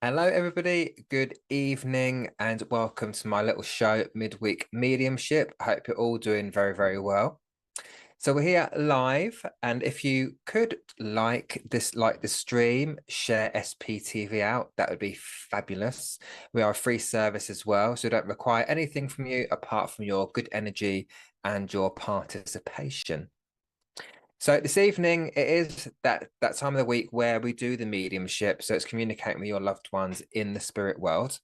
Hello, everybody. Good evening, and welcome to my little show, Midweek Mediumship. I hope you're all doing very, very well. So we're here live, and if you could like the stream, share SPTV out, that would be fabulous. We are a free service as well, so we don't require anything from you apart from your good energy and your participation. So this evening, it is that time of the week where we do the mediumship. So it's communicating with your loved ones in the spirit world.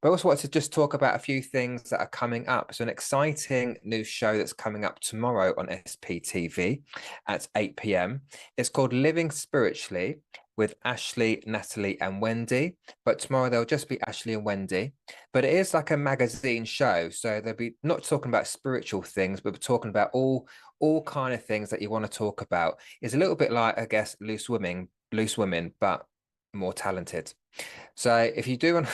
But I also want to just talk about a few things that are coming up. So an exciting new show that's coming up tomorrow on SPTV at 8 p.m. It's called Living Spiritually with Ashley, Natalie, and Wendy. But tomorrow there'll just be Ashley and Wendy. But it is like a magazine show. So they'll be not talking about spiritual things, but we're talking about all kind of things that you want to talk about. It's a little bit like, I guess, loose women, but more talented. So if you do want,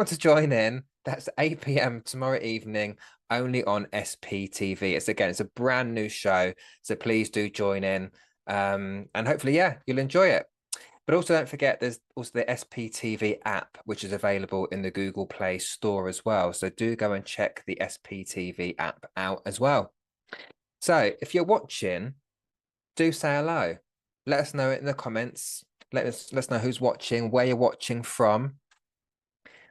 to join in, that's 8 p.m. tomorrow evening, only on SPTV. It's a brand new show, so please do join in, and hopefully, yeah, you'll enjoy it. But also don't forget, there's also the SPTV app, which is available in the Google Play Store as well. So do go and check the SPTV app out as well. So if you're watching, do say hello. Let us know it in the comments. Let us know who's watching, where you're watching from.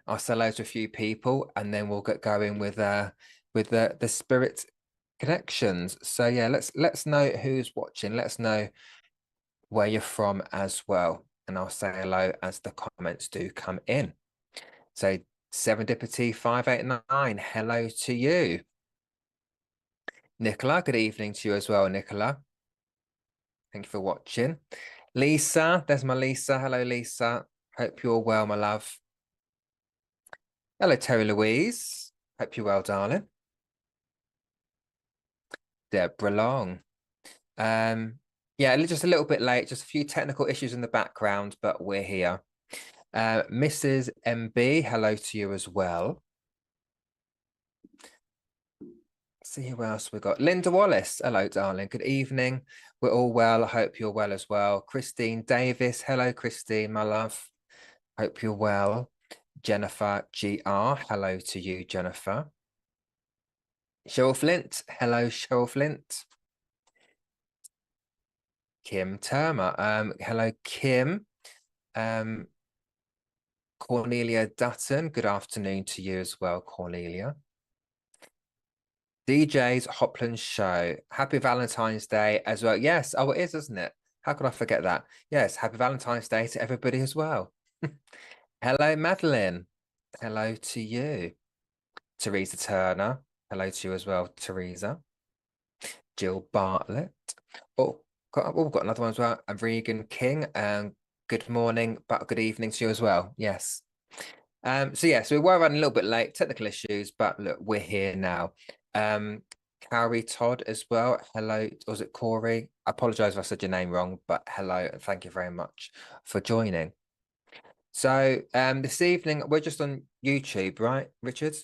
I'll say hello to a few people, and then we'll get going with the spirit connections. So yeah, let's know who's watching. Let us know where you're from as well, and I'll say hello as the comments do come in. So Serendipity 589, hello to you. Nicola, good evening to you as well, Nicola. Thank you for watching. Lisa, there's my Lisa. Hello, Lisa. Hope you're well, my love. Hello, Terry Louise. Hope you're well, darling. Deborah Long. Yeah, just a little bit late, just a few technical issues in the background, but we're here. Mrs. MB, hello to you as well. See who else we got. Linda Wallace, hello, darling. Good evening. We're all well. I hope you're well as well. Christine Davis, hello, Christine, my love. Hope you're well. Jennifer GR, hello to you, Jennifer. Cheryl Flint, hello, Cheryl Flint. Kim Termer, hello, Kim. Cornelia Dutton, good afternoon to you as well, Cornelia. DJ's Hopland Show. Happy Valentine's Day as well. Yes. Oh, it is, isn't it? How could I forget that? Yes. Happy Valentine's Day to everybody as well. Hello, Madeline. Hello to you. Teresa Turner. Hello to you as well, Teresa. Jill Bartlett. Oh, we've got another one as well. And Regan King. Good morning, but good evening to you as well. Yes. So we were running a little bit late, technical issues, but look, we're here now. Carrie Todd as well. Hello, was it Corey? I apologize if I said your name wrong, but hello and thank you very much for joining. So this evening we're just on YouTube, right, Richard?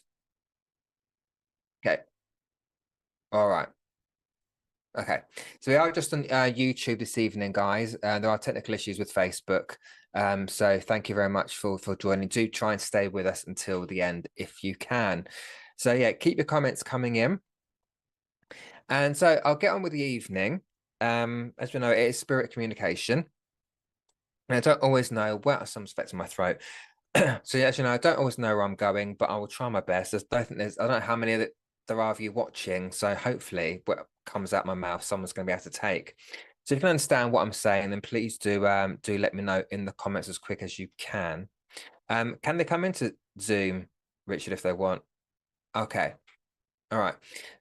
Okay. All right. Okay. So we are just on YouTube this evening, guys. There are technical issues with Facebook. So thank you very much for joining. Do try and stay with us until the end if you can. So yeah, keep your comments coming in. And so I'll get on with the evening. As we know, it is spirit communication. And I don't always know where someone's affecting my throat. So yeah, as you know, I don't always know where I'm going, but I will try my best. I don't know how many there are of you watching. So hopefully what comes out my mouth, someone's going to be able to take. So if you can understand what I'm saying, then please do let me know in the comments as quick as you can. Can they come into Zoom, Richard, if they want? Okay. All right.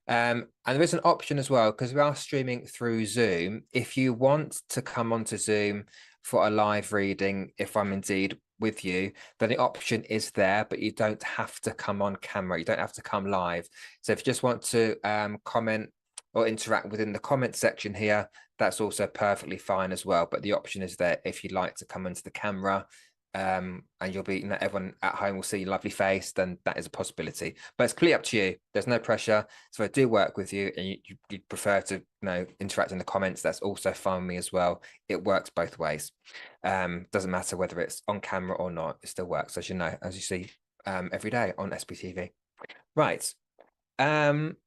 And there is an option as well, because we are streaming through Zoom. If you want to come onto Zoom for a live reading, if I'm indeed with you, then the option is there, but you don't have to come on camera. You don't have to come live. So if you just want to comment or interact within the comment section here, that's also perfectly fine as well. But the option is there if you'd like to come into the camera and you'll be, everyone at home will see your lovely face, then that is a possibility. But it's clearly up to you. There's no pressure. So if I do work with you and you prefer to, interact in the comments, that's also fine with me as well. It works both ways. Doesn't matter whether it's on camera or not, it still works, as you see every day on SBTV. Right. What am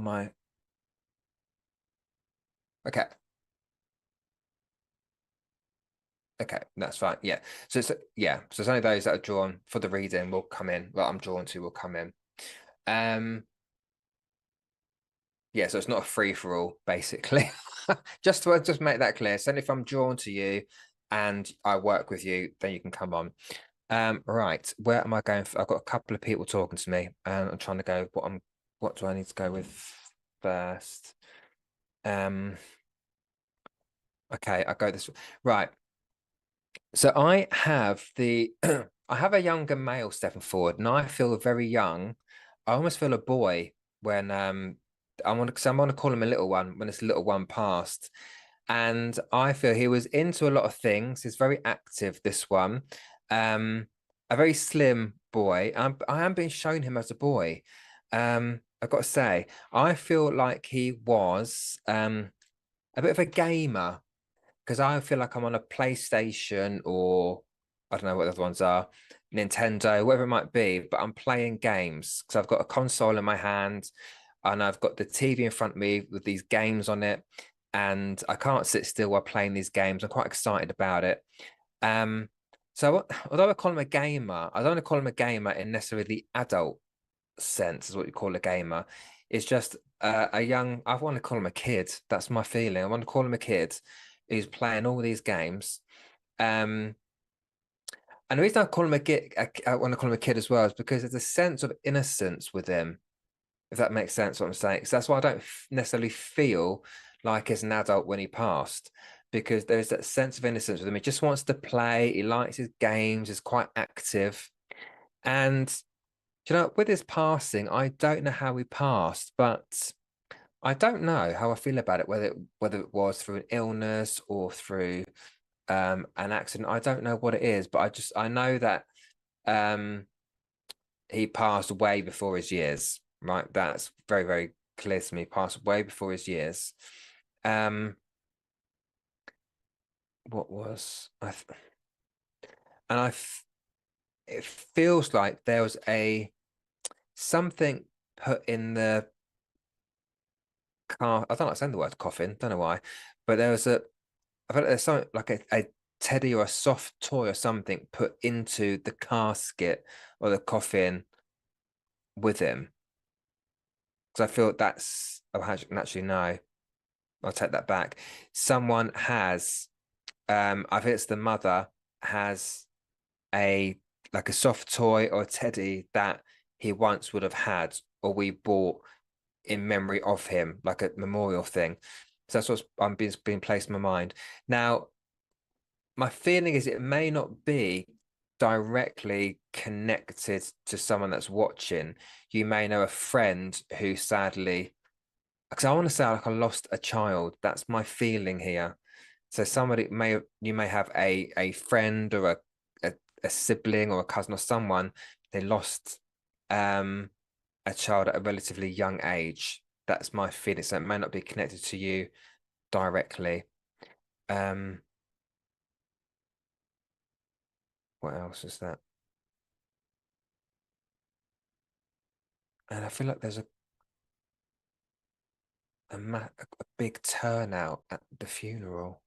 I? Okay. Okay, that's fine. Yeah. So it's only those that are drawn for the reading will come in. Well, I'm drawn to will come in. Um, yeah, so it's not a free for all, basically. Just to make that clear. So if I'm drawn to you and I work with you, then you can come on. Right. Where am I going for? I've got a couple of people talking to me, and I'm trying to go. What do I need to go with first? Okay, I'll go this way. Right. So I have I have a younger male stepping forward, and I feel very young. I almost feel a boy when I'm gonna call him a little one when this little one passed. And I feel he was into a lot of things. He's very active, this one. A very slim boy. I am being shown him as a boy. I've got to say, I feel like he was a bit of a gamer, because I feel like I'm on a PlayStation, or I don't know what the other ones are, Nintendo, whatever it might be, but I'm playing games because I've got a console in my hand and I've got the TV in front of me with these games on it, and I can't sit still while playing these games. I'm quite excited about it. So although I call him a gamer, I don't want to call him a gamer in necessarily the adult sense, is what you call a gamer. It's just a young, I want to call him a kid. That's my feeling. I want to call him a kid who's playing all these games. And the reason I call him a kid, I want to call him a kid as well, is because there's a sense of innocence with him, if that makes sense what I'm saying. So that's why I don't necessarily feel like as an adult when he passed, because there's that sense of innocence with him. He just wants to play. He likes his games. He's quite active. And with his passing, I don't know how he passed, but I don't know how I feel about it, whether it was through an illness or through an accident. I don't know what it is, but I know that he passed way before his years, right? That's very, very clear to me. He passed way before his years. What was and it feels like there was something put in the car. I don't like saying the word coffin, don't know why, but I felt like there's something like a teddy or a soft toy or something put into the casket or the coffin with him. Because I feel that's, oh, actually, no, I'll take that back. Someone has, I think it's the mother, has a like a soft toy or a teddy that he once would have had, or we bought in memory of him, like a memorial thing. So that's what's being placed in my mind. Now, my feeling is it may not be directly connected to someone that's watching. You may know a friend who sadly, because I want to say like I lost a child. That's my feeling here. So you may have a friend or a sibling or a cousin or someone, they lost a child at a relatively young age. That's my feeling. So it may not be connected to you directly. What else is that? And I feel like there's a big turnout at the funeral.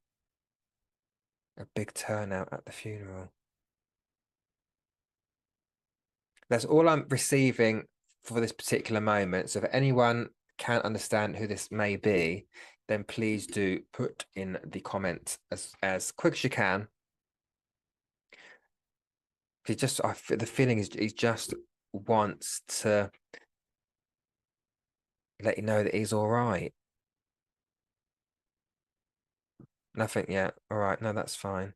A big turnout at the funeral. That's all I'm receiving for this particular moment. So if anyone can understand who this may be, then please do put in the comment as quick as you can. The feeling is he just wants to let you know that he's all right. Nothing yet. All right, no, that's fine.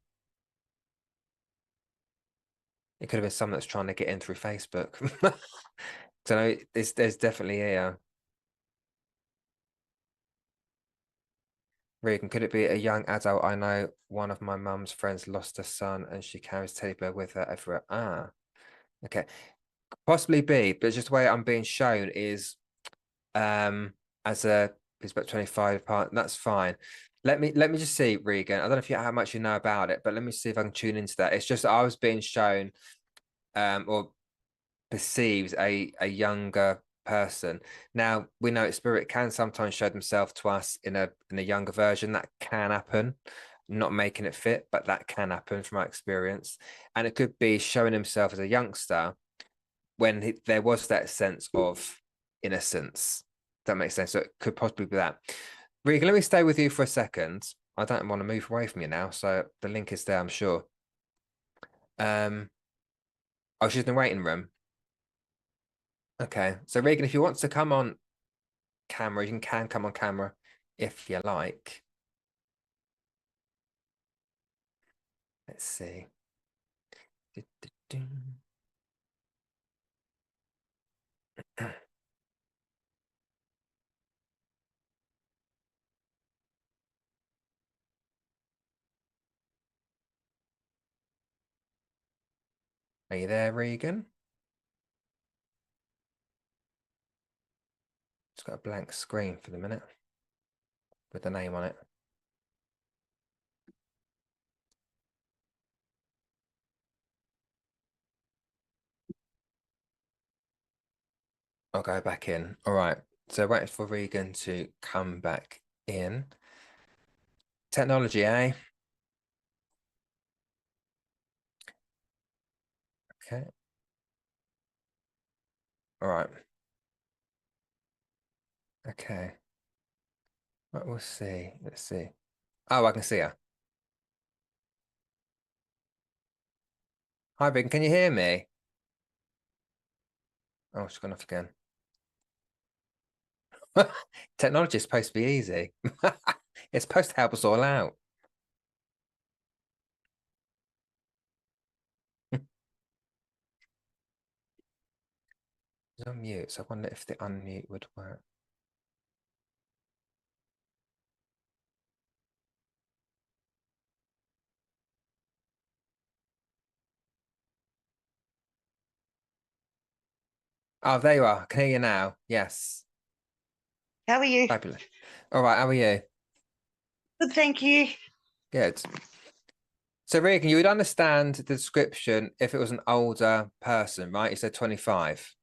It could have been someone that's trying to get in through Facebook. So no, there's definitely Regan, could it be a young adult? I know one of my mum's friends lost her son and she carries teddy bear with her everywhere. Ah, okay. Possibly be, but just the way I'm being shown is as a he's about 25 part. That's fine. Let me just see, Regan. I don't know if you how much you know about it, but let me see if I can tune into that. It's just that I was being shown or perceives a younger person. Now we know spirit can sometimes show themselves to us in a younger version. That can happen. Not making it fit, but that can happen from my experience. And it could be showing himself as a youngster when there was that sense of innocence. That makes sense. So it could possibly be that. Regan, let me stay with you for a second. I don't want to move away from you now, so the link is there, I'm sure. Oh, she's in the waiting room. Okay, so Regan, if you want to come on camera, you can come on camera if you like. Let's see. Are you there, Regan? It's got a blank screen for the minute with the name on it. I'll go back in. All right. So waiting for Regan to come back in. Technology, eh? Okay. All right. Okay. Right, we'll see. Let's see. Oh, I can see her. Hi, Regan. Can you hear me? Oh, she's gone off again. Technology is supposed to be easy. It's supposed to help us all out. It's on mute, so I wonder if the unmute would work. Oh, there you are. I can hear you now. Yes. How are you? Fabulous. All right, how are you? Good, thank you. Good. So, Regan, you would understand the description if it was an older person, right? You said 25.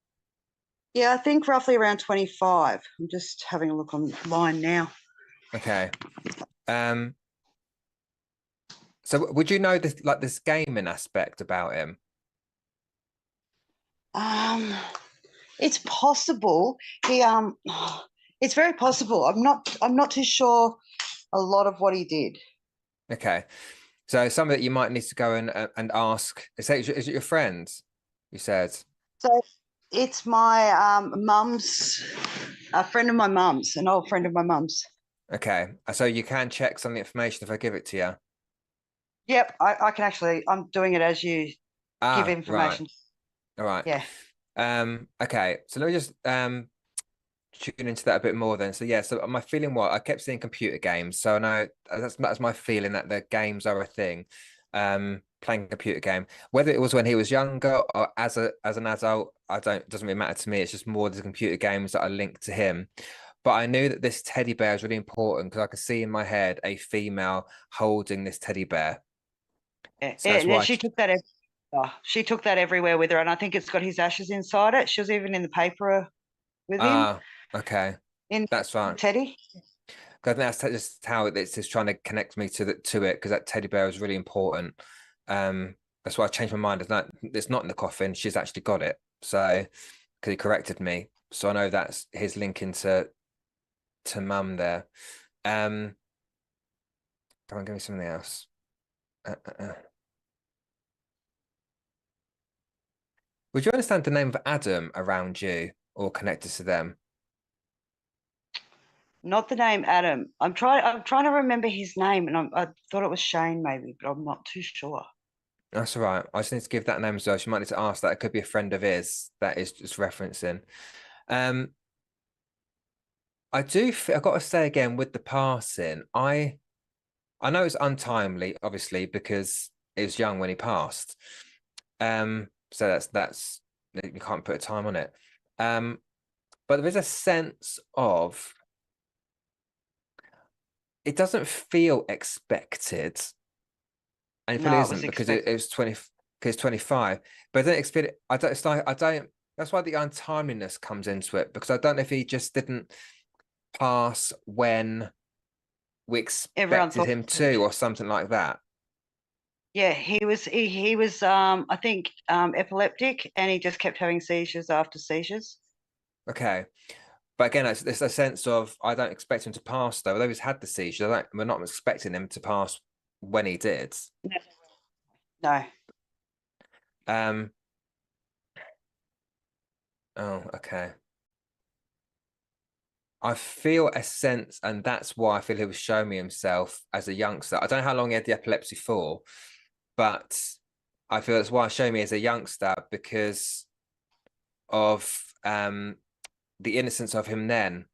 Yeah, I think roughly around 25. I'm just having a look online now. Okay. So would you know this like this gaming aspect about him? It's possible. He it's very possible. I'm not too sure a lot of what he did. Okay. So something that you might need to go and ask. Is it your friend? You said. So it's my mum's, a friend of my mum's, an old friend of my mum's. Okay. So you can check some of the information if I give it to you. Yep, I can actually, I'm doing it as you give Ah, right. information. All right. Yeah. Okay. So let me just tune into that a bit more then. So yeah, so my feeling I kept seeing computer games. So I know that's my feeling that the games are a thing. Playing a computer game. Whether it was when he was younger or as an adult, doesn't really matter to me. It's just more the computer games that are linked to him. But I knew that this teddy bear is really important because I could see in my head a female holding this teddy bear. Yeah, So yeah, that's and why she took that. She took that everywhere with her, and I think it's got his ashes inside it. She was even in the paper with him okay. in That's fine. Teddy. I think that's just how it's just trying to connect me to it because that teddy bear is really important. That's why I changed my mind. It's not in the coffin. She's actually got it. So because he corrected me, so I know that's his link into mum there. Come on, give me something else. Would you understand the name of Adam around you or connected to them? Not the name Adam. I'm trying to remember his name, and I thought it was Shane maybe, but I'm not too sure. That's all right. I just need to give that name as well. She might need to ask that. It could be a friend of his that is just referencing. Um, I've got to say again with the passing, I know it's untimely, obviously, because he was young when he passed. So that's you can't put a time on it. Um, but there is a sense of it doesn't feel expected, and it probably No, it was isn't because expected. it was 20 because 25. But I don't expect it. I don't. It's like I don't. That's why the untimeliness comes into it because I don't know if he just didn't pass when we Everyone expected thought him he would. to, or something like that. Yeah, he was I think epileptic, and he just kept having seizures after seizures. Okay. But again, it's a sense of I don't expect him to pass though. Although he's had the seizure, we're not expecting him to pass when he did. No. Um. Oh, okay. I feel a sense, and that's why I feel he was showing me himself as a youngster. I don't know how long he had the epilepsy for, but I feel that's why he showed me as a youngster because of the innocence of him then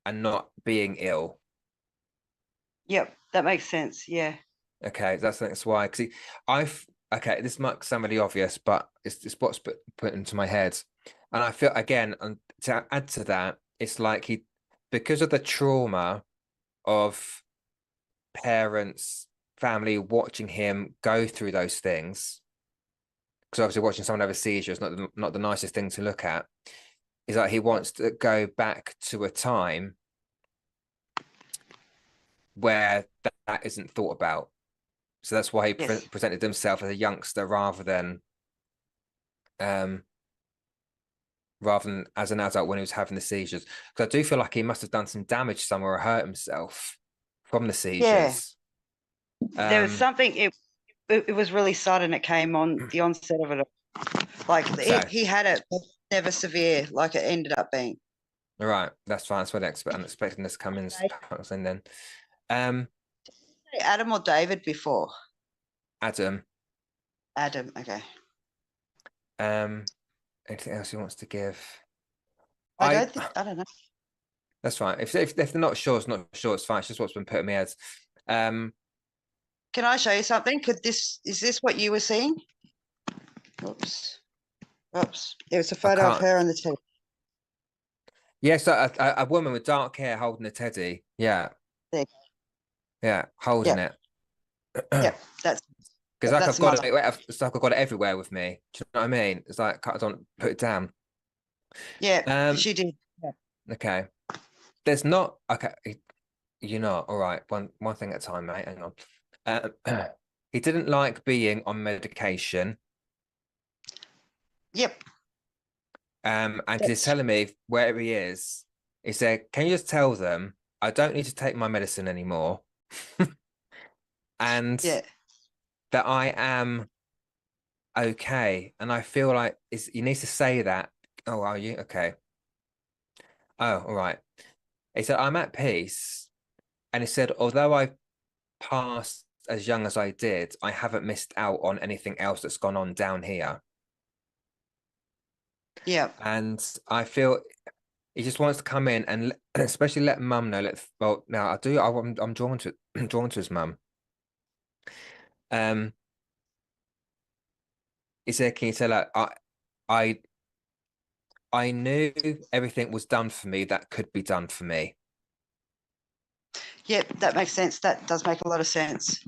and not being ill. Yep, that makes sense. Yeah. Okay, that's why. Because I've okay, this might sound really obvious, but it's what's put into my head, and I feel again, and to add to that, it's like he because of the trauma of parents, family watching him go through those things. Because obviously, watching someone have a seizure is not the nicest thing to look at. Is like he wants to go back to a time where that isn't thought about. So that's why he Yes. presented himself as a youngster um, rather than as an adult when he was having the seizures. Because I do feel like he must have done some damage somewhere or hurt himself from the Yeah. seizures. There was Um, something. It was really sudden. It came on the onset of it. Like so he had it, but never severe. Like it ended up being. all right, that's fine. That's what I'm expecting this to come in then. Um, Adam or David before? Adam, Adam. Okay. anything else he wants to give? I I don't think. I don't know. that's fine. If they're not sure, it's not sure. It's fine. It's just what's been put in my head. Um, Can I show you something? Is this what you were seeing? Oops. Oops. It was a I photo of can't. her on the TV. Yes, a woman with dark hair holding a teddy. Yeah, There. yeah, holding Yep. it. Yep. That's Because like that's I've got mother. it, it's like I've got it everywhere with me. Do you know what I mean? It's like I don't put it down. Yeah, Um, she did. Yeah. okay. There's not okay. You're not all right. One thing at a time, mate. Hang on. He didn't like being on medication. Yep. And because he's That's telling me wherever he is, he said, "Can you just tell them I don't need to take my medicine anymore, and yeah. that I am okay?" And I feel like he needs to say that. Oh, are you okay? Oh, all right. He said, "I'm at peace," and he said, "Although I passed as young as I did, I haven't missed out on anything else that's gone on down here." Yep. And I feel he just wants to come in and especially let mum know. Well, now I do. I'm drawn to drawn to his mum. Um, he said, "Can you tell her I I knew everything was done for me that could be done for me. Yep. That makes sense. That does make a lot of sense.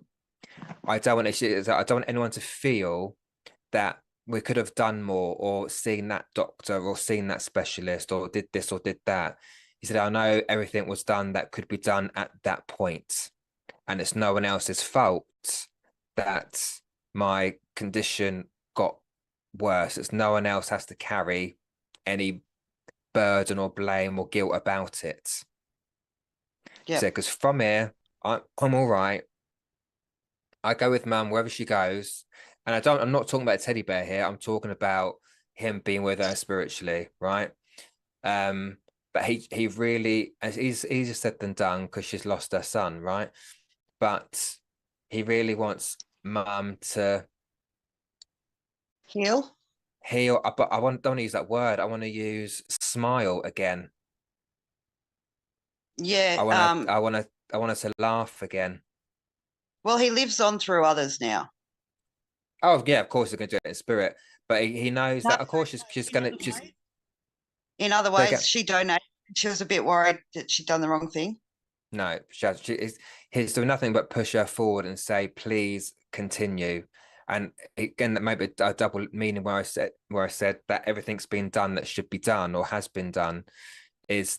I don't want I don't want anyone to feel that we could have done more or seen that doctor or seen that specialist or did this or did that." He said, "I know everything was done that could be done at that point, and it's no one else's fault that my condition got worse. It's no one else has to carry any burden or blame or guilt about it." He said, Yep. "Because from here, I'm all right. I go with mum wherever she goes. And I'm not talking about a teddy bear here. I'm talking about him being with her spiritually, right? Um, but he really, as easier said than done because she's lost her son, right? But he really wants mum to Heal. heal. But don't want to use that word. I want to use smile again. Yeah. I want us to laugh again. Well, he lives on through others now. Oh yeah, of course he's going to do it in spirit, but he knows No, that of course she's going to just in other say ways, again. she donated. She was a bit worried that she'd done the wrong thing. No, he's doing nothing but push her forward and say, please continue. And again, that maybe a double meaning where I said that everything's been done that should be done or has been done is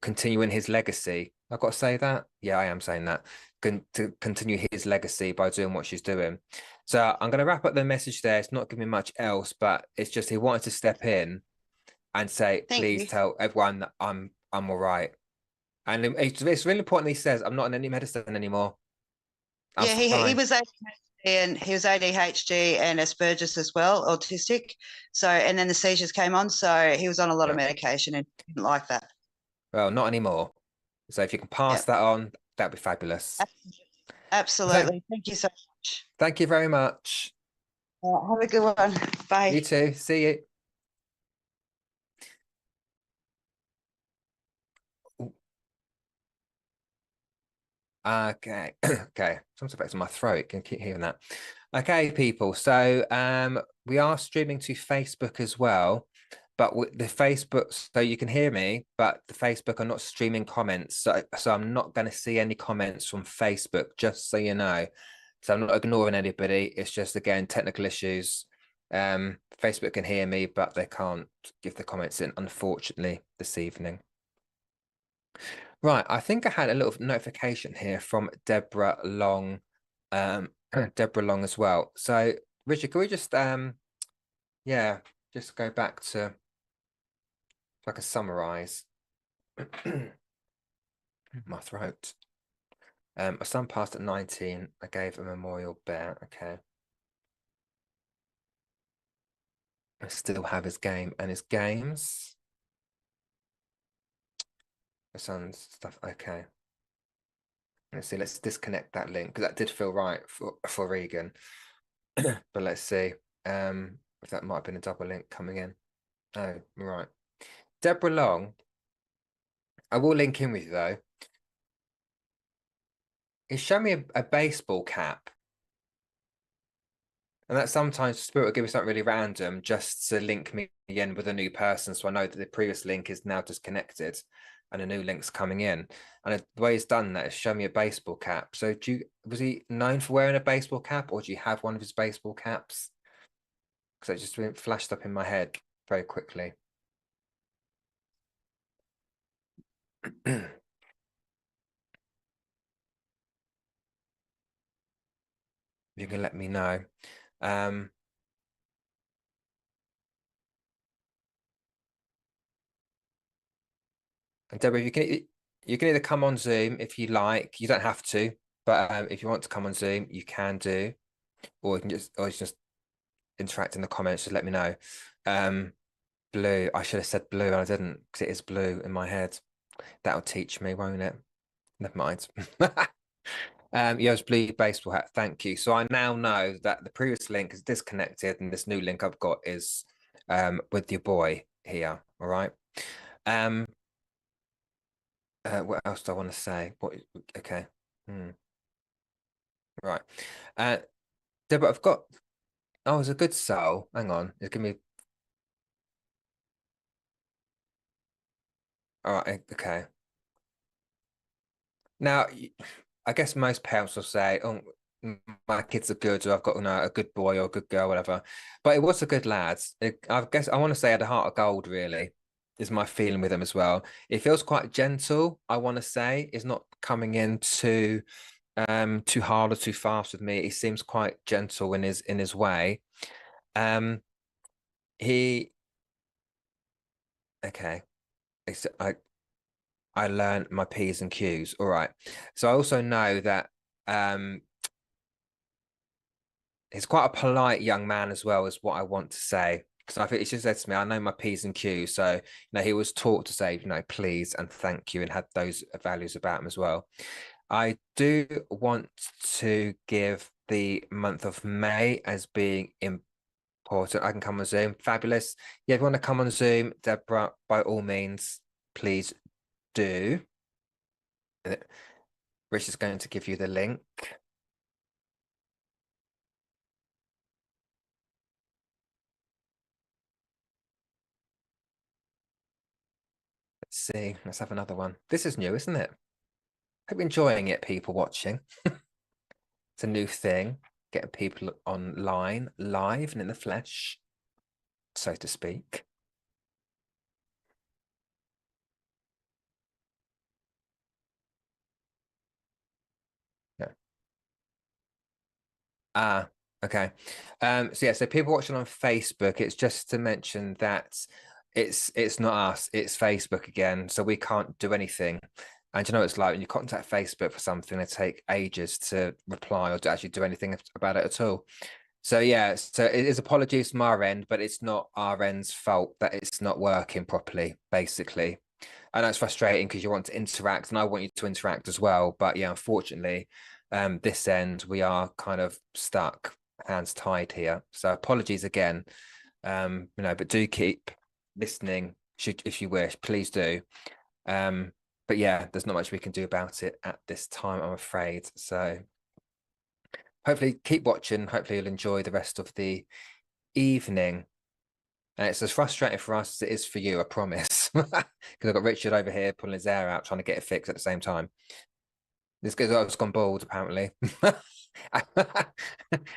continuing his legacy. I've got to say that. Yeah, I am saying that. To continue his legacy by doing what she's doing. So I'm going to wrap up the message there. It's not giving me much else, but it's just he wanted to step in and say, Thank please you. tell everyone that I'm all right. And it's really important he says, I'm not on any medicine anymore. I'm Yeah, he fine. was ADHD and he was ADHD and Asperger's as well, autistic. So, and then the seizures came on. So he was on a lot of Yeah. medication and didn't like that. Well, not anymore. So if you can pass Yeah, that on, that'd be fabulous. Thank, absolutely. Thank you so much. thank you very much. Have a good one. You Bye. too. See you. Okay. Okay. Something's affecting my throat. Can keep hearing that. Okay, people. So we are streaming to Facebook as well. But with the Facebook, so you can hear me, but the Facebook are not streaming comments. So I'm not going to see any comments from Facebook, just so you know. So I'm not ignoring anybody. It's just again technical issues. Facebook can hear me, but they can't give the comments in, unfortunately, this evening. Right, I think I had a little notification here from Deborah Long, Deborah Long as well. So, Richard, can we just yeah, just go back to so I can summarize my throat. My son passed at 19. I gave a memorial bear. Okay. I still have his game and his games. My son's stuff. Okay. Let's see. Let's disconnect that link because that did feel right for Regan. But let's see. If that might have been a double link coming in. Oh, right. Deborah Long. I will link in with you though. He showed me a baseball cap. And that sometimes Spirit will give me something really random just to link me in with a new person. So I know that the previous link is now disconnected and a new link's coming in. And the way he's done that is show me a baseball cap. So was he known for wearing a baseball cap or do you have one of his baseball caps? Because it just flashed up in my head very quickly. You can let me know. And Deborah, you can either come on Zoom if you like. You don't have to, but if you want to come on Zoom, you can do, or you can just interact in the comments. Just let me know. Blue. I should have said blue, and I didn't because it is blue in my head. That'll teach me, won't it? Never mind. Yes, blue baseball hat. Thank you. So I now know that the previous link is disconnected, and this new link I've got is with your boy here. All right. What else do I want to say? Okay. Right. Deborah, I've got it's a good soul. Hang on. It's gonna be all right, okay. Now I guess most parents will say, oh, my kids are good, or I've got a good boy or a good girl, whatever. But it was a good lad. I guess I want to say had a heart of gold, really, is my feeling with him as well. It feels quite gentle, I want to say. It's not coming in too hard or too fast with me. He seems quite gentle in his way. He okay. I learned my P's and Q's. All right. So I also know that he's quite a polite young man as well, is what I want to say. Because I think he just said to me, I know my P's and Q's. So, he was taught to say, please and thank you and had those values about him as well. I do want to give the month of May as being important. I can come on Zoom. Fabulous. Yeah, if you want to come on Zoom, Deborah, by all means, please do. Rich is going to give you the link. Let's see. Let's have another one. This is new, isn't it? Hope you're enjoying it, people watching. It's a new thing, getting people online, live and in the flesh, so to speak. Yeah. Ah, okay. So yeah, so people watching on Facebook, it's just to mention that it's not us, it's Facebook again, so we can't do anything. And you know what it's like when you contact Facebook for something, they take ages to reply or to actually do anything about it at all. So yeah, so it is apologies from our end, but it's not our end's fault that it's not working properly, basically. I know it's frustrating because you want to interact and I want you to interact as well. But yeah, unfortunately, this end we are kind of stuck, hands tied here. So apologies again. But do keep listening if you wish, please do. But yeah, there's not much we can do about it at this time, I'm afraid. So hopefully keep watching. Hopefully you'll enjoy the rest of the evening. And it's as frustrating for us as it is for you, I promise. Because I've got Richard over here pulling his hair out, trying to get it fixed at the same time. This guy's gone bald, apparently.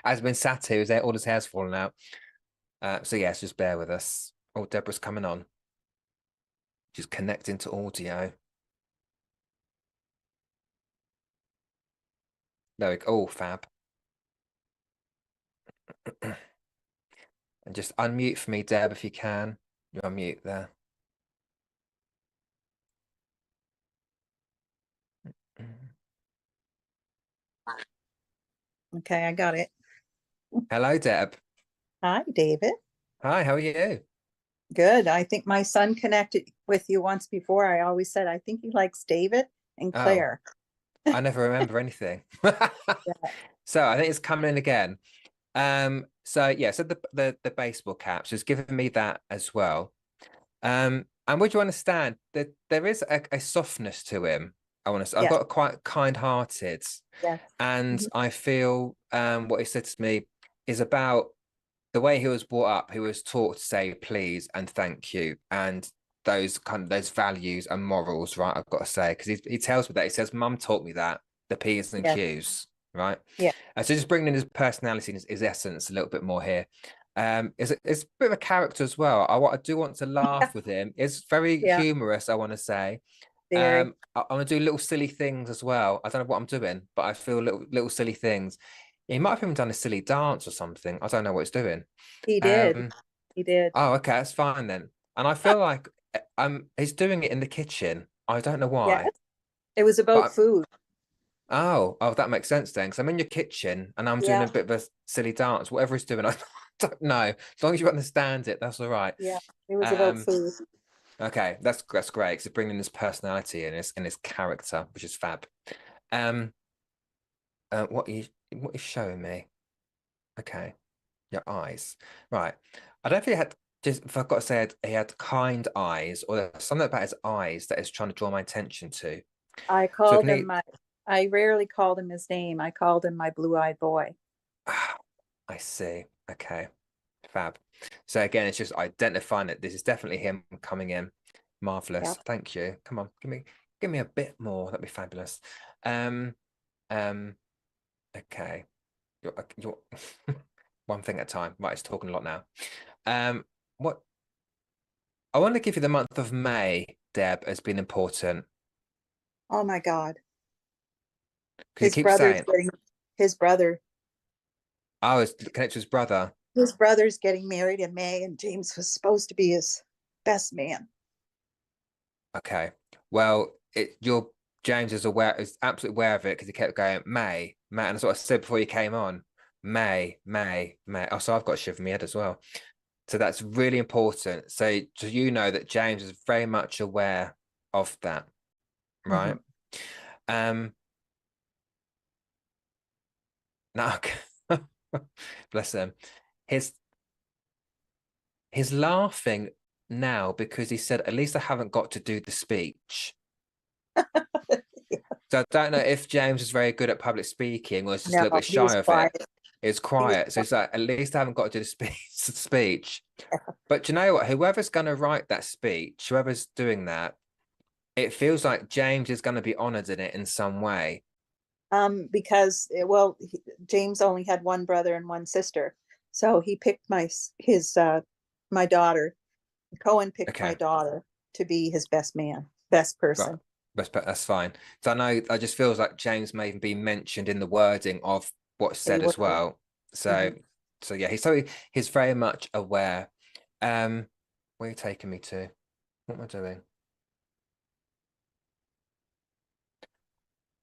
Has been sat here, all his hair's fallen out. So yes, just bear with us. Oh, Deborah's coming on. She's connecting to audio. There we go. Oh, fab. And just unmute for me, Deb, if you can. You're on mute there. Okay, I got it. Hello, Deb. Hi, David. Hi, how are you? Good. I think my son connected with you once before. I always said, I think he likes David and Oh, Claire. I never remember anything. So I think it's coming in again. So yeah, so the baseball caps has given me that as well. And would you understand that there is a softness to him? I want to say I've Yes. got a quite kind-hearted, Yes. and I feel what he said to me is about the way he was brought up. He was taught to say please and thank you, and those values and morals, right? I've got to say, because he tells me that he says, "Mum taught me that the P's and Yes. Q's." Right. Yeah. And so just bringing in his personality and his essence a little bit more here. It's a bit of a character as well. I do want to laugh with him. It's very humorous, I want to say. Very. I want to do little silly things as well. I don't know what I'm doing, but I feel little silly things. He might have even done a silly dance or something. I don't know what he's doing. He did. He did. Oh, okay, that's fine then. And I feel like he's doing it in the kitchen. I don't know why. Yes. It was about food. Oh, that makes sense then. Because I'm in your kitchen and I'm doing a bit of a silly dance. Whatever he's doing, I don't know. As long as you understand it, that's all right. Yeah, it was about food. Okay, that's great. Because bringing his personality and his character, which is fab. What he's showing me. Okay, your eyes. Right. I don't think he had. Just if I've got to say he had kind eyes, or there's something about his eyes that is trying to draw my attention to. I called him I rarely called him his name. I called him my blue-eyed boy. I see. Okay. Fab. So again, it's just identifying that this is definitely him coming in. Marvelous. Yep. Thank you. Come on, give me a bit more. That'd be fabulous. Okay. You're one thing at a time. Right, it's talking a lot now. What I want to give you the month of May, Deb, has been important. Oh my God. His brother. Oh, it's connected to his brother. His brother's getting married in May, and James was supposed to be his best man. Okay. Well, James is absolutely aware of it because he kept going, May, and that's what I said before you came on. May. Oh, so I've got a shiver in my head as well. So that's really important. So you know that James is very much aware of that, right? Now, bless him. He's laughing now because he said, at least I haven't got to do the speech. So I don't know if James is very good at public speaking or is just a No, little bit he was shy of quiet. it. It's He was quiet. So it's like, at least I haven't got to do the speech. But do you know what? Whoever's going to write that speech, whoever's doing that, it feels like James is going to be honored in it in some way. Because James only had one brother and one sister, so he picked my daughter. Cohen picked my Okay. daughter to be his best person. Right. That's fine. So I know I just feels like James may even be mentioned in the wording of what's said as well. So so yeah, he's very much aware. Where are you taking me to? What am I doing?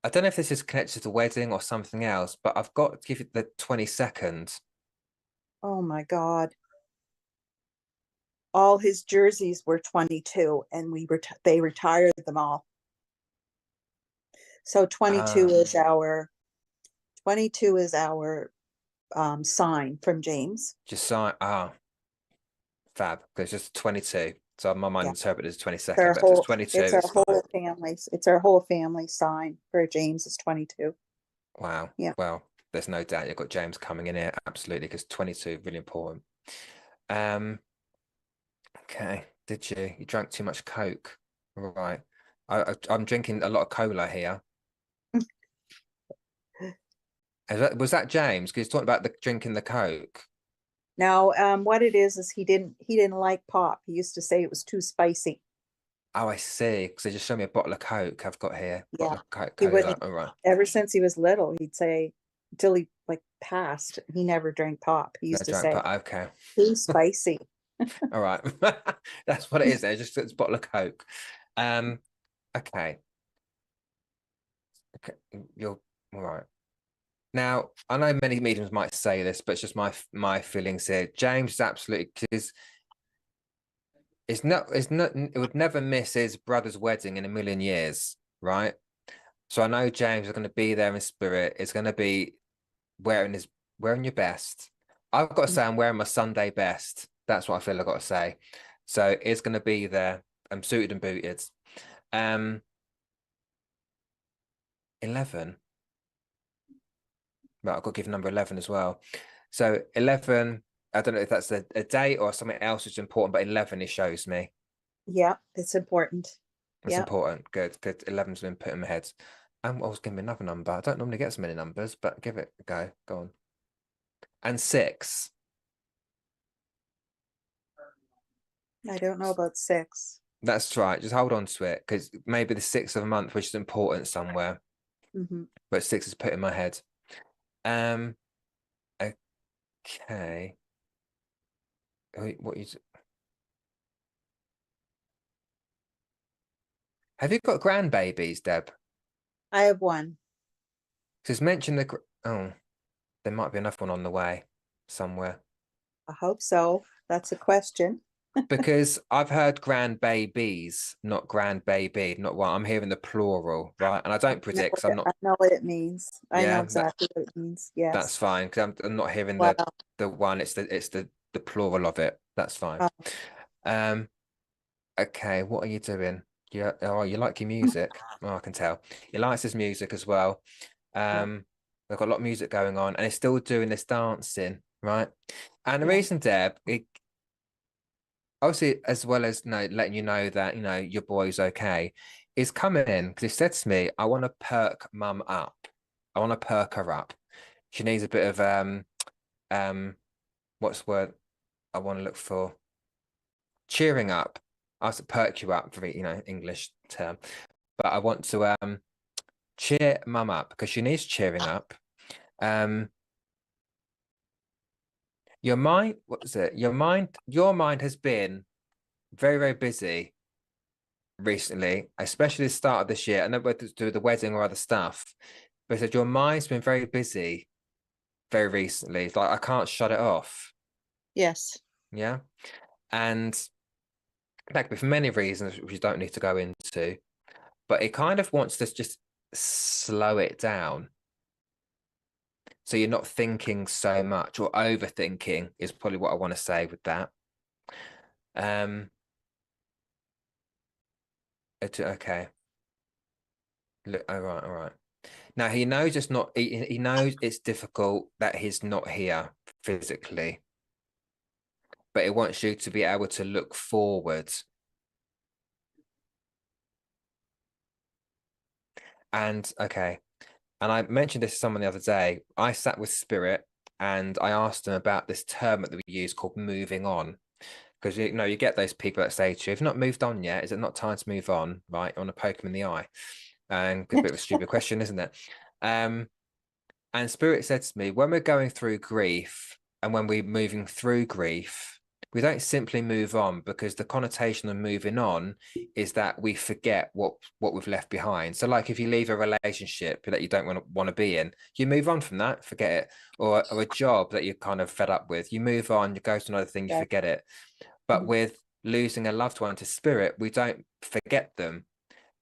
I don't know if this is connected to the wedding or something else, but I've got to give it the 22nd. Oh my God. All his jerseys were 22 and they retired them all. So 22 is our 22 is our sign from James. Just sign fab, because it's just 22. So my mind interpreted as 22nd, but if it's 22, it's our whole family. It's our whole family sign for James is 22. Wow. Yeah. Well, there's no doubt you've got James coming in here, absolutely, because 22 is really important. Okay. Did you drank too much Coke? Right. I'm drinking a lot of cola here. Was that James? Because he's talking about the drinking the Coke. Now, what it is he didn't like pop. He used to say it was too spicy. Oh, I see. Because they just showed me a bottle of Coke I've got here. Yeah. Bottle of Coke. He Cola. wouldn't, All right. ever since he was little, he'd say, until he like passed, he never drank pop. He used to say, Okay. too spicy. All right. That's what it is. It's a bottle of Coke. Okay. Okay. You're all right. Now, I know many mediums might say this, but it's just my feelings here. James is absolutely, because it's not, it would never miss his brother's wedding in a million years, right? So I know James is going to be there in spirit. It's going to be wearing your best. I've got to say I'm wearing my Sunday best. That's what I feel I've got to say. So it's going to be there. I'm suited and booted. 11. Right, I've got to give number 11 as well. So 11, I don't know if that's a date or something else that's important, but 11 it shows me. Yeah, it's important. It's important. Good. 11's been put in my head. I was giving me another number. I don't normally get so many numbers, but give it a go. Go on. And 6. I don't know about 6. That's right. Just hold on to it, because maybe the 6th of a month, which is important somewhere. But 6 is put in my head. Okay. Have you got grandbabies, Deb? I have one. Just mention there might be another one on the way somewhere. I hope so. That's a question. Because I've heard grandbabies, not grandbaby, not one. I'm hearing the plural, right? And I don't predict. I'm not. I know what it means. I know Yeah, exactly what it means. Yes. that's fine, because I'm not hearing Wow. the one. It's the plural of it. That's fine. Okay, what are you doing? Yeah, oh, you like your music. Oh, I can tell. He likes his music as well. They've got a lot of music going on, and he's still doing this dancing, right? And the reason, Deb, obviously, as well as letting you know that your boy's okay, is coming in because he said to me, "I want to perk mum up. I want to perk her up. She needs a bit of what's the word I want to look for? Cheering up. I was to perk you up for the English term, but I want to cheer mum up because she needs cheering up. Your mind, what is it? Your mind has been very, very busy recently, especially the start of this year. I know whether to do with the wedding or other stuff, but said your mind's been very busy very recently. It's like I can't shut it off. Yes. Yeah. And that could be for many reasons, which you don't need to go into, but it kind of wants to just slow it down. So you're not thinking so much, or overthinking is probably what I want to say with that. Okay. Look, all right, all right. Now he knows it's not. He knows it's difficult that he's not here physically, but it wants you to be able to look forward. And okay, and I mentioned this to someone the other day. I sat with Spirit and I asked them about this term that we use called moving on. Because you know, you get those people that say to you, "If you've not moved on yet, is it not time to move on?" Right? You want to poke them in the eye. And a bit of a stupid question, isn't it? And Spirit said to me, when we're going through grief and when we're moving through grief, we don't simply move on, because the connotation of moving on is that we forget what we've left behind. So like if you leave a relationship that you don't want to be in, you move on from that, forget it. Or a job that you're kind of fed up with, you move on, you go to another thing, you forget it. But with losing a loved one to Spirit, we don't forget them.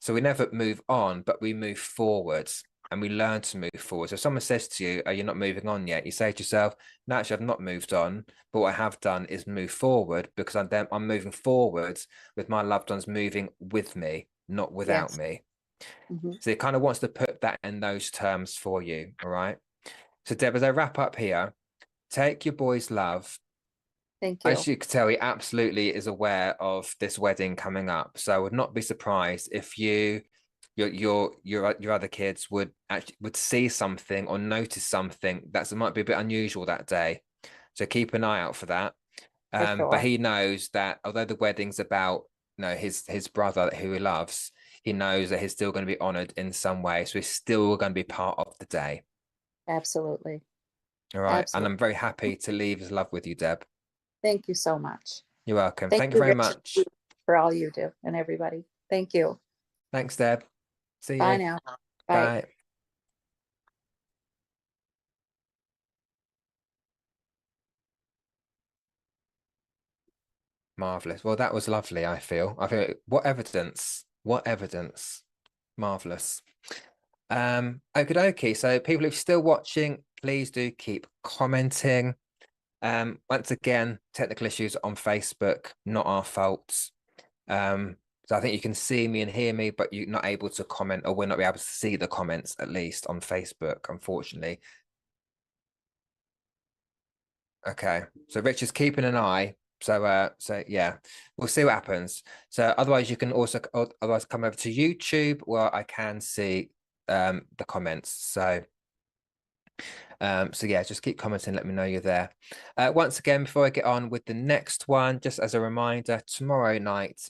So we never move on, but we move forwards and we learn to move forward. So if someone says to you, "Are you not moving on yet?" You say to yourself, "No, actually, I've not moved on, but what I have done is move forward, because I'm moving forwards with my loved ones moving with me, not without me." So it kind of wants to put that in those terms for you. All right. So Deb, as I wrap up here, take your boy's love. Thank you. As you can tell, he absolutely is aware of this wedding coming up. So I would not be surprised if your other kids would see something or notice something that might be a bit unusual that day. So keep an eye out for that. Sure. But he knows that although the wedding's about, you know, his brother who he loves, he knows that he's still going to be honored in some way. So he's still going to be part of the day. Absolutely. All right. Absolutely. And I'm very happy to leave his love with you, Deb. Thank you so much. You're welcome. Thank Thank you very Richard, much for all you do, and everybody. Thank you. Thanks, Deb. See Bye you. now. Bye. Bye. Marvelous. Well, that was lovely, I feel. What evidence? What evidence? Marvelous. Okie dokie. So people who are still watching, please do keep commenting. Once again, technical issues on Facebook, not our fault. So I think you can see me and hear me, but you're not able to comment, or we're not able to see the comments, at least on Facebook, unfortunately. Okay, so Richard's keeping an eye. So yeah, we'll see what happens. So otherwise, you can also otherwise come over to YouTube where I can see the comments. So yeah, just keep commenting, let me know you're there. Once again, before I get on with the next one, just as a reminder, tomorrow night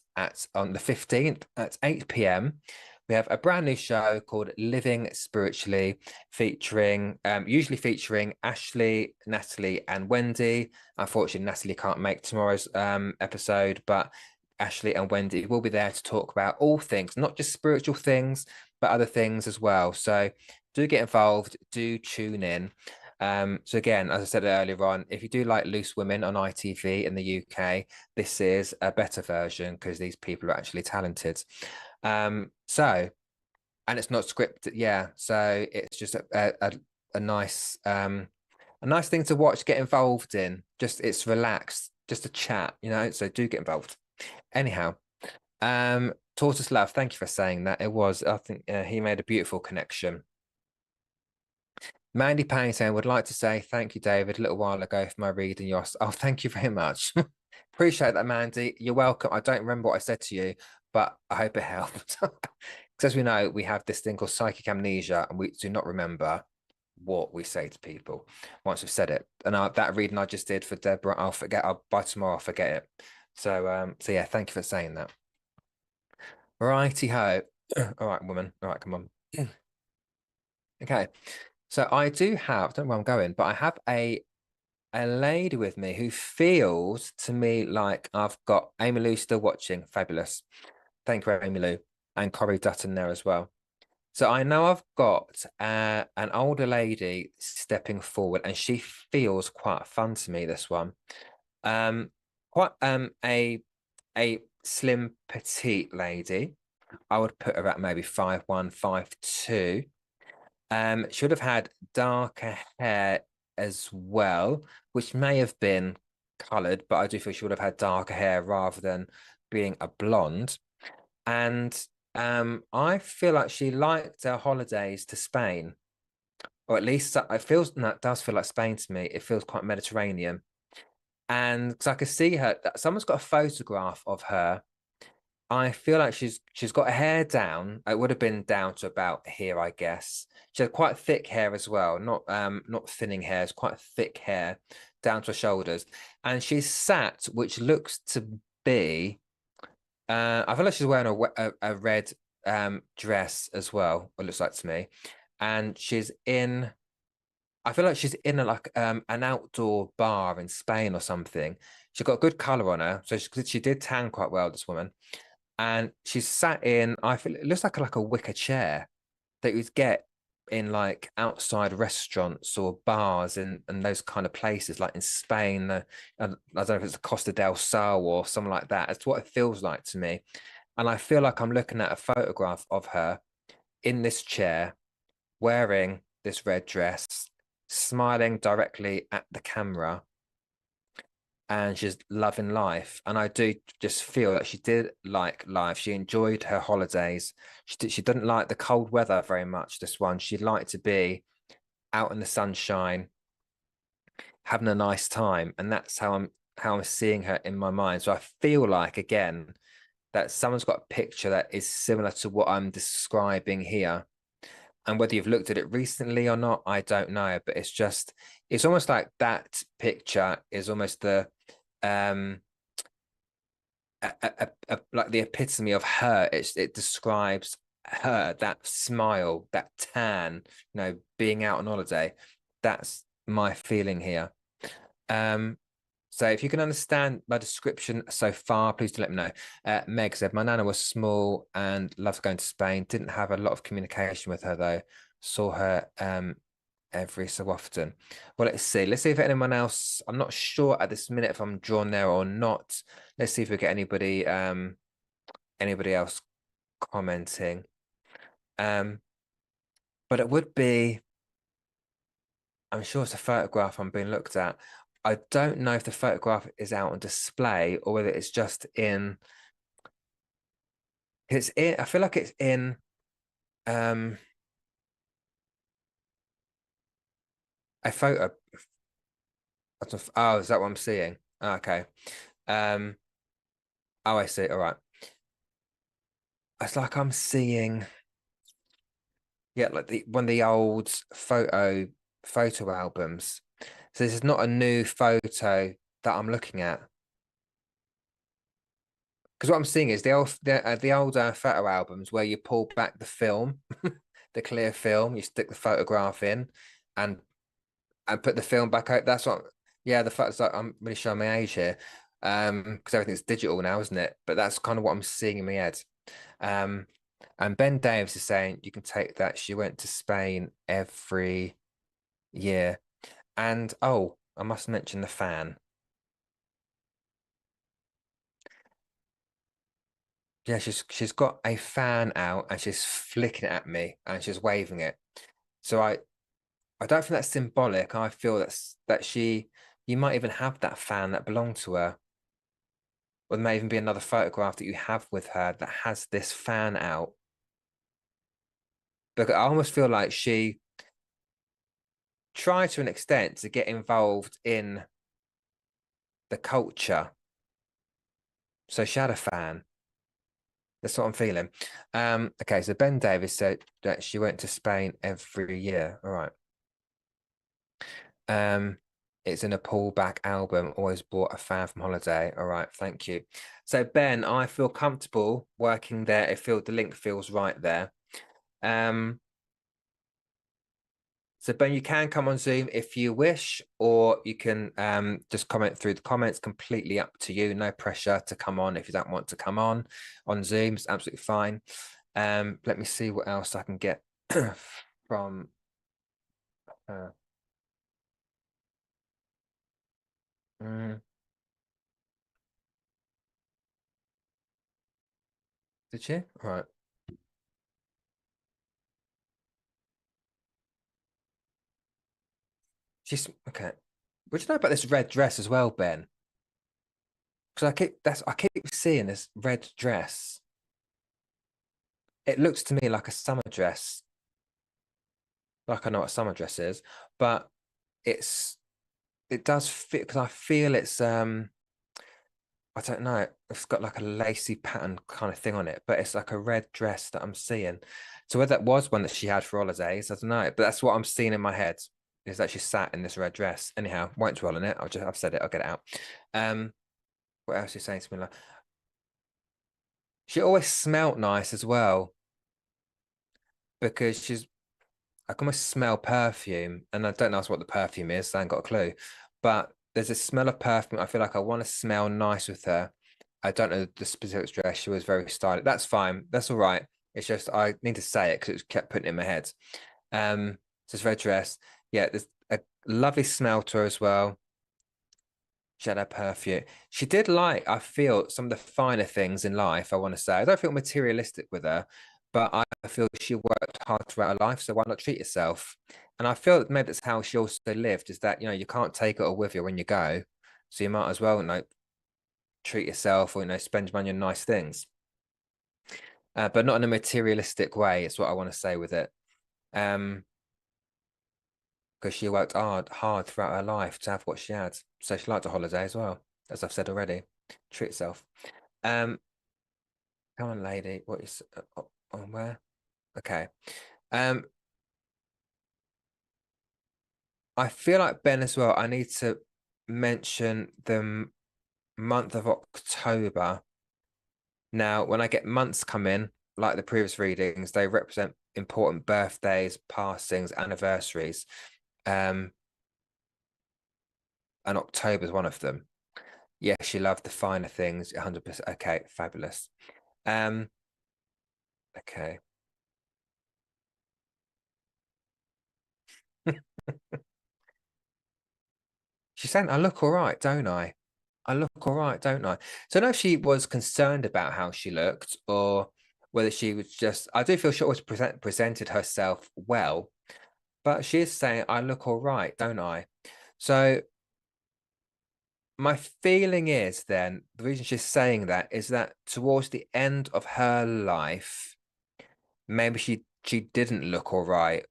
on the 15th at 8 p.m. we have a brand new show called Living Spiritually, usually featuring Ashley, Natalie, and Wendy. Unfortunately, Natalie can't make tomorrow's episode, but Ashley and Wendy will be there to talk about all things, not just spiritual things, but other things as well. So do get involved, do tune in. So again, as I said earlier on, if you do like Loose Women on ITV in the UK, this is a better version because these people are actually talented. So, and it's not scripted, yeah. So it's just a nice thing to watch, get involved in. Just it's relaxed, just a chat, you know. So do get involved. Anyhow, Tortoise Love, thank you for saying that. I think he made a beautiful connection. Mandy Payne would like to say thank you, David, a little while ago for my reading. Oh, thank you very much. Appreciate that, Mandy. You're welcome. I don't remember what I said to you, but I hope it helped. Because as we know, we have this thing called psychic amnesia, and we do not remember what we say to people once we've said it. And that reading I just did for Deborah, I'll forget. By tomorrow, I'll forget it. So yeah, thank you for saying that. Righty ho. All right, woman. All right, come on. Okay. So I do have, I don't know where I'm going, but I have a lady with me who feels to me like I've got Amy Lou still watching. Fabulous. Thank you, Amy Lou. And Corey Dutton there as well. So I know I've got an older lady stepping forward, and she feels quite fun to me, this one. Quite a slim, petite lady. I would put her at maybe 5'1", 5'2". Should have had darker hair as well, which may have been coloured, but I do feel she would have had darker hair rather than being a blonde. And I feel like she liked her holidays to Spain, or at least it feels, no, it does feel like Spain to me. It feels quite Mediterranean. And because I could see her, someone's got a photograph of her. I feel like she's got her hair down. It would have been down to about here, I guess. She had quite thick hair as well, not thinning hair, it's quite thick hair down to her shoulders. And she's sat, which looks to be I feel like she's wearing a red dress as well, what it looks like to me. And I feel like she's in like an outdoor bar in Spain or something. She's got good color on her, so she did tan quite well, this woman. And she's sat in, I feel it looks like a wicker chair that you'd get in like outside restaurants or bars and those kind of places, like in Spain. I don't know if it's the Costa del Sol or something like that. It's what it feels like to me. And I feel like I'm looking at a photograph of her in this chair, wearing this red dress, smiling directly at the camera, and she's loving life. And I do just feel that she did like life. She enjoyed her holidays. She didn't like the cold weather very much, this one. She'd like to be out in the sunshine, having a nice time. And that's how I'm seeing her in my mind. So I feel like, again, that someone's got a picture that is similar to what I'm describing here. And whether you've looked at it recently or not, I don't know. But it's almost like that picture is almost the like the epitome of her. It describes her, that smile, that tan, being out on holiday. That's my feeling here. So if you can understand my description so far, please do let me know. Meg said, my nana was small and loved going to Spain. Didn't have a lot of communication with her though. Saw her every so often. Well, let's see. Let's see if anyone else, I'm not sure at this minute if I'm drawn there or not. Let's see if we get anybody else commenting. But it would be, I'm sure it's a photograph I'm being looked at. I don't know if the photograph is out on display or whether it's just in. I feel like it's in a photo. Oh, is that what I'm seeing? Okay. Oh, I see. All right. It's like I'm seeing, yeah, like one of the old photo albums. So this is not a new photo that I'm looking at. Because what I'm seeing is the old photo albums where you pull back the film, the clear film, you stick the photograph in, and put the film back out. That's what, yeah. The fact is, like, I'm really showing my age here, because everything's digital now, isn't it? But that's kind of what I'm seeing in my head. And Ben Davis is saying you can take that. She went to Spain every year, and oh, I must mention the fan. Yeah, she's got a fan out and she's flicking it at me and she's waving it. So I don't think that's symbolic. I feel you might even have that fan that belonged to her. Or there may even be another photograph that you have with her that has this fan out. But I almost feel like she tried to an extent to get involved in the culture. So she had a fan. That's what I'm feeling. Okay, so Ben Davis said that she went to Spain every year. All right. It's in a pullback album. Always bought a fan from holiday. All right, thank you. So Ben, I feel comfortable working there. The link feels right there. So Ben, you can come on Zoom if you wish, or you can just comment through the comments. Completely up to you. No pressure to come on if you don't want to come on Zoom. It's absolutely fine. Let me see what else I can get from. Did you? All right. She's okay. What do you know about this red dress as well, Ben? Because I keep seeing this red dress. it looks to me like a summer dress. Like I know what a summer dress is, but it does fit because I feel it's I don't know, it's got like a lacy pattern kind of thing on it, but it's like a red dress that I'm seeing. So whether that was one that she had for holidays, I don't know, but that's what I'm seeing in my head, is that she sat in this red dress. Anyhow, won't dwell on it. I've said it, I'll get it out. What else are you saying to me? Like, she always smelt nice as well, because I can almost smell perfume, and I don't know what the perfume is, so I ain't got a clue. But there's a smell of perfume. I feel like I want to smell nice with her. I don't know the specific dress. She was very stylish. That's fine. That's all right. It's just I need to say it because it kept putting it in my head. So it's red dress. Yeah, there's a lovely smell to her as well. She had her perfume. She did like, I feel, some of the finer things in life, I want to say. I don't feel materialistic with her, but I feel she worked hard throughout her life, so why not treat yourself? And I feel that maybe that's how she also lived, is that, you can't take it all with you when you go. So you might as well, treat yourself, or, spend money on nice things. But not in a materialistic way, is what I want to say with it. Because she worked hard throughout her life to have what she had. So she liked a holiday as well, as I've said already. Treat yourself. Come on, lady. What is on where? Okay. I feel like Ben as well. I need to mention the month of October. Now, when I get months come in, like the previous readings, they represent important birthdays, passings, anniversaries. And October is one of them. Yeah, she loved the finer things. 100%. Okay, fabulous. Okay. She's saying, I look all right, don't I? I look all right, don't I? So I don't know if she was concerned about how she looked, or whether she was just, I do feel she always presented herself well, but she is saying, I look all right, don't I? So my feeling is then, the reason she's saying that is that towards the end of her life, maybe she didn't look all right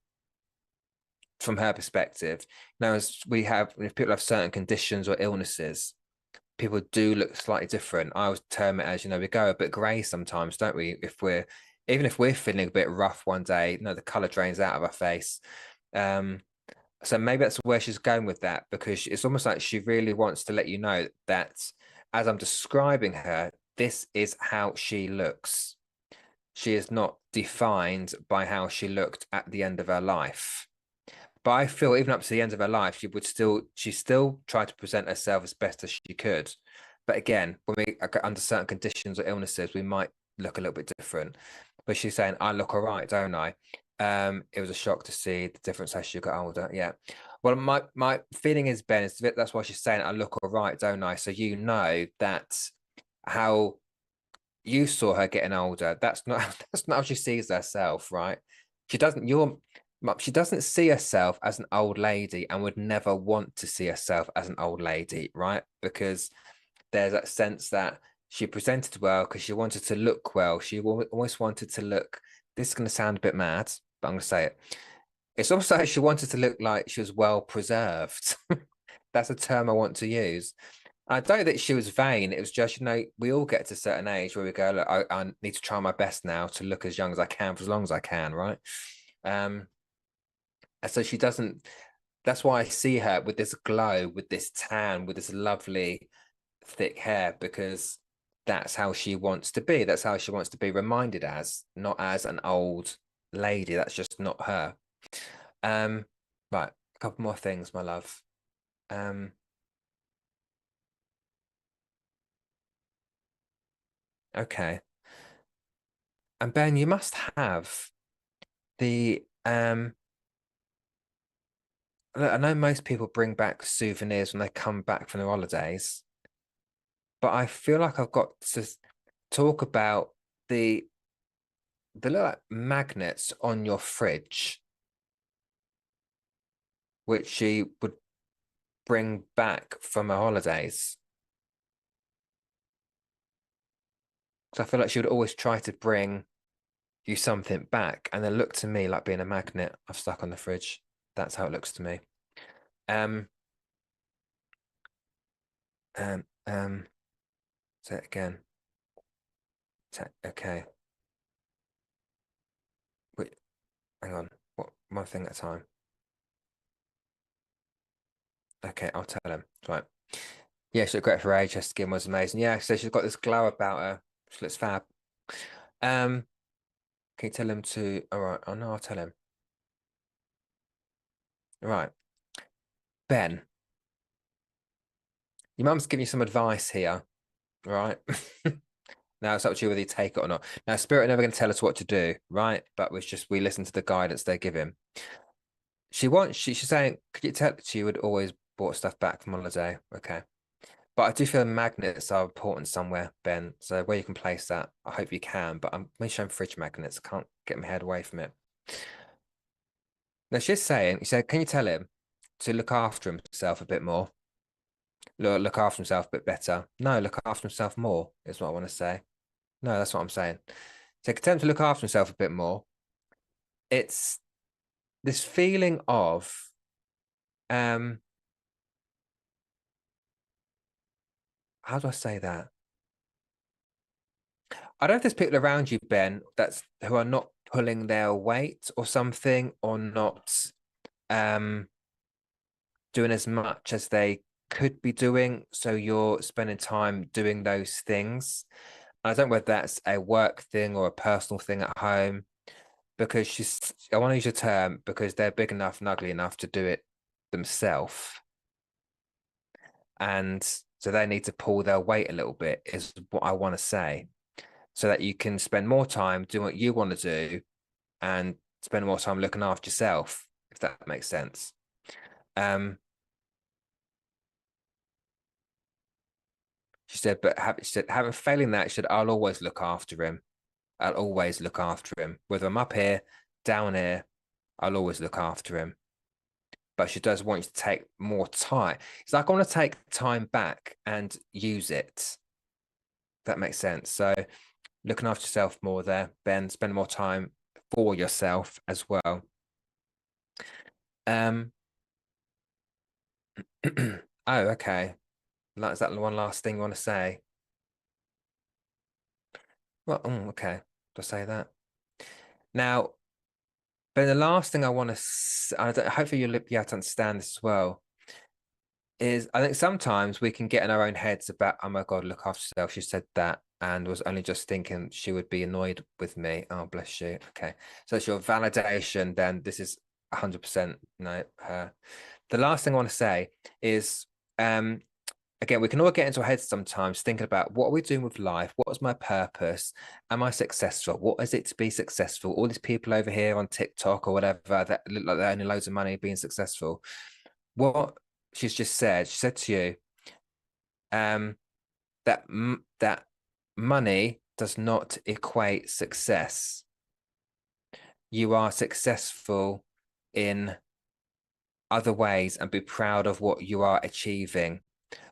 from her perspective. Now, as if people have certain conditions or illnesses, people do look slightly different. I always term it as, we go a bit grey sometimes, don't we? Even if we're feeling a bit rough one day, the colour drains out of our face. So maybe that's where she's going with that, because it's almost like she really wants to let you know that as I'm describing her, this is how she looks. She is not defined by how she looked at the end of her life. But I feel even up to the end of her life, she still tried to present herself as best as she could. But again, when we are under certain conditions or illnesses, we might look a little bit different. But she's saying, I look all right, don't I? It was a shock to see the difference as she got older. Yeah. Well, my feeling is, Ben, is that's why she's saying, I look all right, don't I? So that how you saw her getting older, that's not how she sees herself, right? She doesn't she doesn't see herself as an old lady, and would never want to see herself as an old lady, right? Because there's that sense that she presented well because she wanted to look well. She always wanted to look, this is going to sound a bit mad, but I'm going to say it. It's almost like she wanted to look like she was well preserved. That's a term I want to use. I don't think she was vain. It was just, we all get to a certain age where we go, look, I need to try my best now to look as young as I can for as long as I can, right? And so she doesn't, that's why I see her with this glow, with this tan, with this lovely thick hair, because that's how she wants to be. That's how she wants to be reminded as, not as an old lady. That's just not her. Right, a couple more things, my love. Okay. And Ben, you must have the look, I know most people bring back souvenirs when they come back from their holidays, but I feel like I've got to talk about the little magnets on your fridge, which she would bring back from her holidays. So I feel like she would always try to bring you something back, and then look to me like being a magnet I've stuck on the fridge. That's how it looks to me. Say it again. Okay. Wait, hang on. What, one thing at a time. Okay, I'll tell him. Right. Yeah, she looked great for her age. Her skin was amazing. Yeah, so she's got this glow about her. She looks fab. Can you tell him to? All right. Oh no, I'll tell him. All right. Ben, your mum's giving you some advice here. Right. Now it's up to you whether you take it or not. Now, Spirit are never going to tell us what to do, right? But we listen to the guidance they give him. She's saying, could you tell she would always bought stuff back from holiday? Okay. But I do feel magnets are important somewhere, Ben. So where you can place that, I hope you can. But I'm showing fridge magnets. I can't get my head away from it. Now she's saying, he said, can you tell him to look after himself a bit more? Look after himself a bit better. No, look after himself more is what I want to say. No, that's what I'm saying. So attempt to look after himself a bit more. It's this feeling of how do I say that? I don't know if there's people around you, Ben, who are not pulling their weight or something, or not doing as much as they could be doing. So you're spending time doing those things. I don't know whether that's a work thing or a personal thing at home, because I want to use your term, because they're big enough and ugly enough to do it themselves. And so they need to pull their weight a little bit, is what I want to say, so that you can spend more time doing what you want to do and spend more time looking after yourself, if that makes sense. She said, but having failing that, she said, I'll always look after him. I'll always look after him. Whether I'm up here, down here, I'll always look after him. But she does want you to take more time. It's like, I want to take time back and use it. That makes sense. So looking after yourself more there, Ben, spend more time for yourself as well. Oh, okay. Is that the one last thing you want to say? Well, okay. Do I say that? Now, Ben, the last thing I want to, hopefully you'll be able to understand this as well, is I think sometimes we can get in our own heads about, oh my God, look after yourself. She said that and was only just thinking she would be annoyed with me. Oh, bless you. Okay. So it's your validation, then this is 100% no, her. The last thing I want to say is, again, we can all get into our heads sometimes thinking about, what are we doing with life? What is my purpose? Am I successful? What is it to be successful? All these people over here on TikTok or whatever that look like they're earning loads of money being successful. What she's just said, she said to you, that money does not equate success. You are successful in other ways, and be proud of what you are achieving.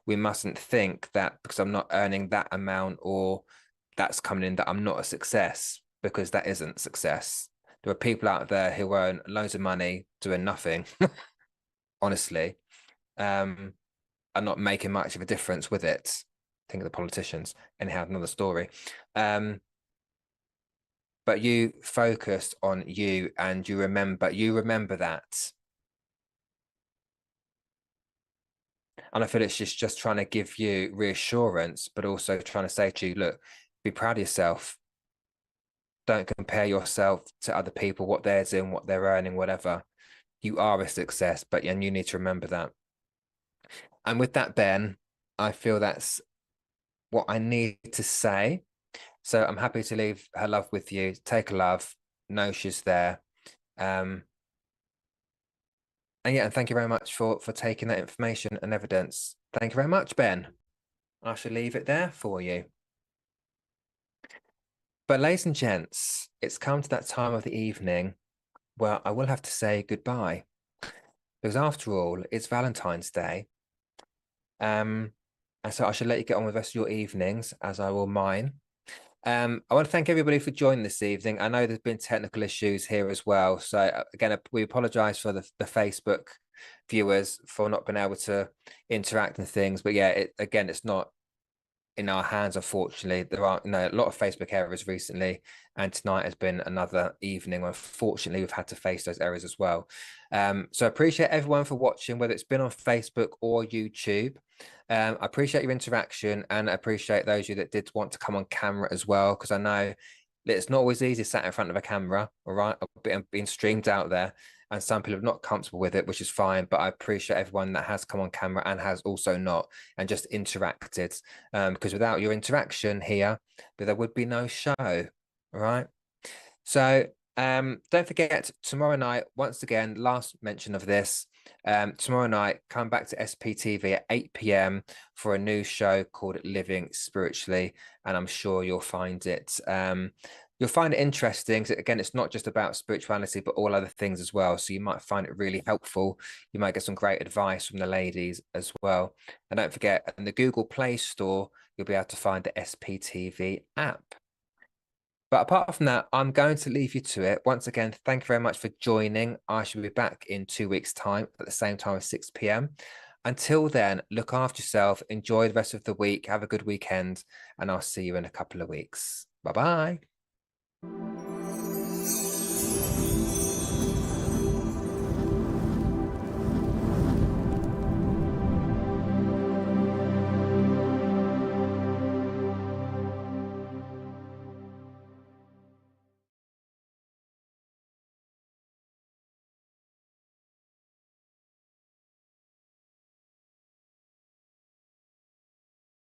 We mustn't think that because I'm not earning that amount or that's coming in that I'm not a success, because that isn't success. There are people out there who earn loads of money doing nothing, honestly, are not making much of a difference with it. Think of the politicians. Anyhow, another story. But you focused on you, and you remember that. And I feel it's just trying to give you reassurance, but also trying to say to you, look, be proud of yourself. Don't compare yourself to other people, what they're doing, what they're earning, whatever. You are a success, and you need to remember that. And with that, Ben, I feel that's what I need to say. So I'm happy to leave her love with you. Take her love. Know she's there. And yeah, and thank you very much for taking that information and evidence. Thank you very much, Ben. I shall leave it there for you. But ladies and gents, it's come to that time of the evening where I will have to say goodbye, because after all, it's Valentine's Day. And so I should let you get on with the rest of your evenings, as I will mine. I want to thank everybody for joining this evening. I know there's been technical issues here as well. So again, we apologize for the Facebook viewers for not being able to interact and things. But yeah, again, it's not in our hands, unfortunately. There are a lot of Facebook errors recently, and tonight has been another evening. Unfortunately, we've had to face those errors as well. So I appreciate everyone for watching, whether it's been on Facebook or YouTube. I appreciate your interaction, and I appreciate those of you that did want to come on camera as well, because I know that it's not always easy sat in front of a camera, all right, being streamed out there, and some people are not comfortable with it, which is fine. But I appreciate everyone that has come on camera and has also not, and just interacted, because without your interaction here, there would be no show, all right? So don't forget, tomorrow night, once again, last mention of this, tomorrow night, come back to SPTV at 8 p.m. for a new show called Living Spiritually, and I'm sure you'll find it interesting. So again, it's not just about spirituality, but all other things as well. So you might find it really helpful. You might get some great advice from the ladies as well. And don't forget, in the Google Play Store, you'll be able to find the SPTV app. But apart from that, I'm going to leave you to it. Once again, thank you very much for joining. I shall be back in 2 weeks' time at the same time as 6 p.m. Until then, look after yourself. Enjoy the rest of the week. Have a good weekend. And I'll see you in a couple of weeks. Bye-bye.